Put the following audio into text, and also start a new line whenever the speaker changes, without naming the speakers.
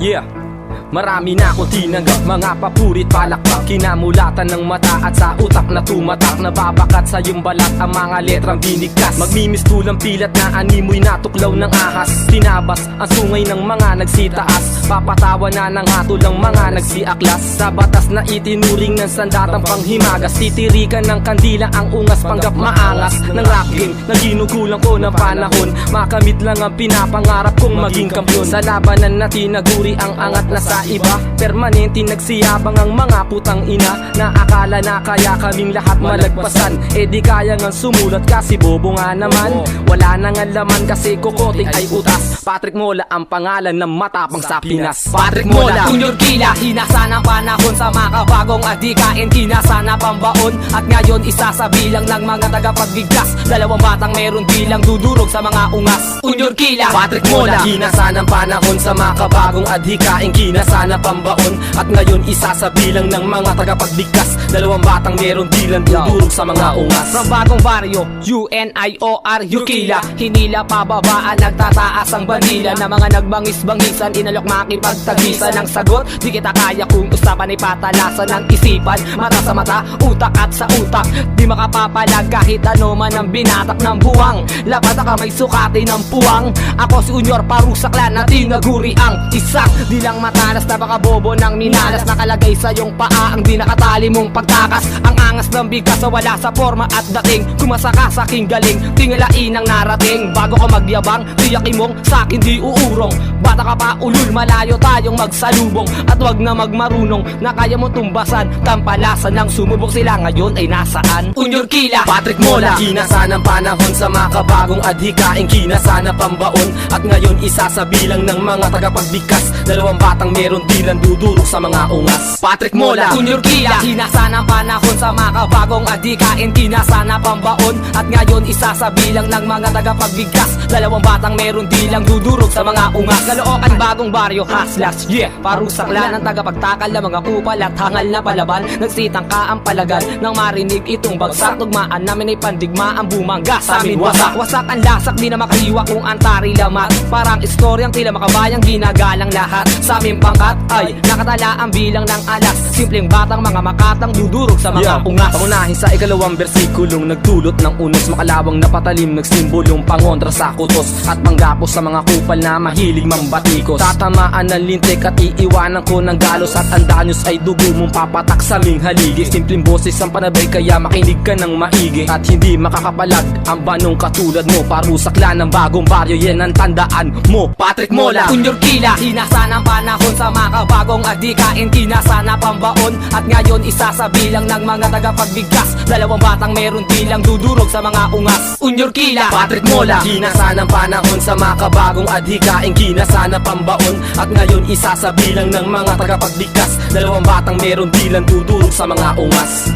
Yeah. Marami na akong tinanggap, mga papurit palakpak, kinamulatan ng mata at sa utak na tumatak. Nababakat sa iyong balat ang mga letrang binigkas. Magmimistulang pilat na animoy natuklaw ng ahas. Tinabas ang sungay ng mga nagsitaas. Papatawa na ng hatol ang mga nagsiaklas. Sa batas na itinuring ng sandatang panghimagas. Titirikan ng kandila ang ungas, panggap maangas ng rap game na ginugulang ko ng panahon. Makamit lang ang pinapangarap kong maging kampiyon. Sa labanan na tinaguri ang angat na sa iba, permanente nagsiyabang ang mga putang ina na akala na kaya kaming lahat malagpasan. E di kaya nga sumulat kasi bobo nga naman. Wala nang laman kasi kokoting ay utas. Patrick Mola ang pangalan ng matapang sa Pinas. Patrick Mola,
Junior Kila, hinasa ng panahon sa makabagong adikain, kinasa na pambaon. At ngayon isa sa bilang ng mga tagapagbigkas. Dalawang batang meron bilang dudurog sa mga ungas. Junior Kila,
Patrick Mola, hinasa ng panahon sa makabagong adhikain, kinasa na pambaon. At ngayon isa sa bilang ng mga tagapagbigkas. Dalawang batang meron bilang dudurog sa mga ungas.
From bagong baryo, UNIOR, Yukila, hinila pababa, nagtataas ang bandila na mga nagbangis-bangisan, inalok makipagtagisan ng sagot. Di kita kaya kung usapan ay patalasan ng isipan. Mata sa mata, utak at sa utak, di makapapalag kahit ano man ang binatak ng buwang. Lapat na kamay sukati ng puwang. Ako si Junior Parusaklan na tinaguri ang isang di lang matalas na baka bobo ng minalas. Nakalagay sa iyong paa ang di nakatali mong pagtakas. Ang angas ng bigas sa wala sa forma at dating. Kumasa ka sa aking galing, tingalain ang narating. Bago ka magyabang, tiyakin mong sa akin di uurong. Bata ka pa ulul, malayo tayong magsalubong. At wag na magmarunong na kaya mo tumbasan. Tampalasan ng sumubok sila ngayon ay nasaan? Junior Kila,
Patrick Mola, kinasa ng panahon sa makabagong adhikain, kinasa na pambaon. At ngayon isa sa bilang ng mga tagapagbigkas. Dalawang batang meron bilang dudurog sa mga ungas. Patrick Mola,
Junior Kila, hinasa ng panahon sa makabagong adhikain, kinasa na pambaon. At ngayon isa sa bilang ng mga tagapagbigkas. Dalawang batang meron bilang dudurog sa mga ungas. Caloocan, bagong baryo, haslas, yeah. Parusaklan ang tagapagtakal ng mga kupal at hangal na palaban. Nagsitangka ang palagan nang marinig itong bagsak. Tugmaan namin ay pandigma ang bumangga sa amin wasak. Wasak ang lasak, di na makahiwa kung antari lamat. Parang istoryang tila makabayang ginagalang lahat. Sa aming pangkat ay nakatala ang bilang ng alas. Simpleng batang mga makatang dudurog sa mga ungas.
Pangunahin sa ikalawang bersikulong nagdulot ng unos, makalawang napatalim, nagsimbolong pangontra sa kutos at panggapos sa mga kupal na mahilig mambatikos. Tatamaan ng lintik at iiwanan ko ng galos, at ang danyos ay dugo mong papatak sa aming haligi. Simpleng boses ang panabay kaya makinig ka ng maigi, at hindi makakapalag ang banong katulad mo. Parusaklan ng bagong baryo, yan ang tandaan mo. Patrick Mola,
Junior Kila, hinasa ng panahon sa makabagong adhikain, kinasa na pambaon. At ngayon isa sa bilang ng mga tagapagbigkas. Dalawang batang meron bilang dudurog sa mga ungas. Junior Kila,
Patrick Mola, kinasa ng panahon sa makabagong adhikain, kinasa na pambaon. At ngayon isa sa bilang ng mga tagapagbigkas. Dalawang batang meron bilang dudurog sa mga ungas.